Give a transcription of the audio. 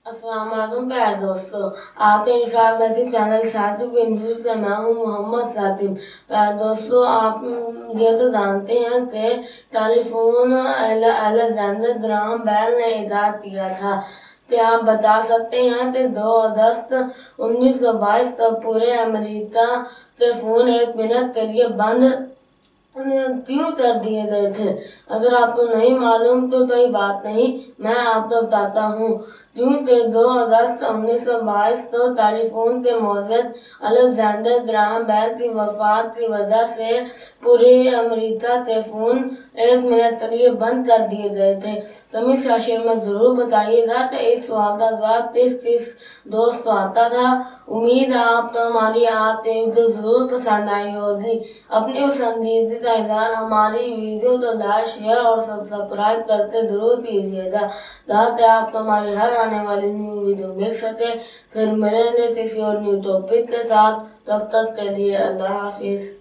अस्सलाम वालेकुम प्यारे दोस्तों, आपने निशात मैथिल चैनल सातिब इन्फ्लुएंस से मैं हूँ मोहम्मद सातिब। प्यारे दोस्तों, आप ये तो जानते हैं कि टेलीफोन अलेक्जेंडर ग्राहम बेल ने इजाद किया था। क्या आप बता सकते हैं कि 2 अगस्त 1922 तक पूरे अमेरिका के फोन 1 मिनट के लिए बंद क्यों कर दिए गए थे? अगर आपको नहीं मालूम तो कोई बात नहीं, मैं आपको बताता हूँ। क्योंकि 2 अगस्त 1922 को टेलीफोन के मौजूद अलेक्जेंडर ग्राहम बेल की वफात की वजह से पूरे अमेरिका के फोन 1 मिनट के लिए बंद कर दिए गए थे। कमेंट सेक्शन में जरूर बताइएगा कि इस सवाल का जवाब किस दोस्त को आता था। उम्मीद है आपको हमारी आज की वीडियो जरूर पसंद आई होगी। अपनी पसंदीदा का इज़हार हमारी वीडियो को लाइक, शेयर और सब्सक्राइब करके जरूर कीजिएगा ताकि आपको हमारी हर आने वाली न्यू वीडियो मिल सके। फिर मिलेंगे किसी और न्यू टॉपिक के साथ, तब तक के लिए अल्लाह हाफिज।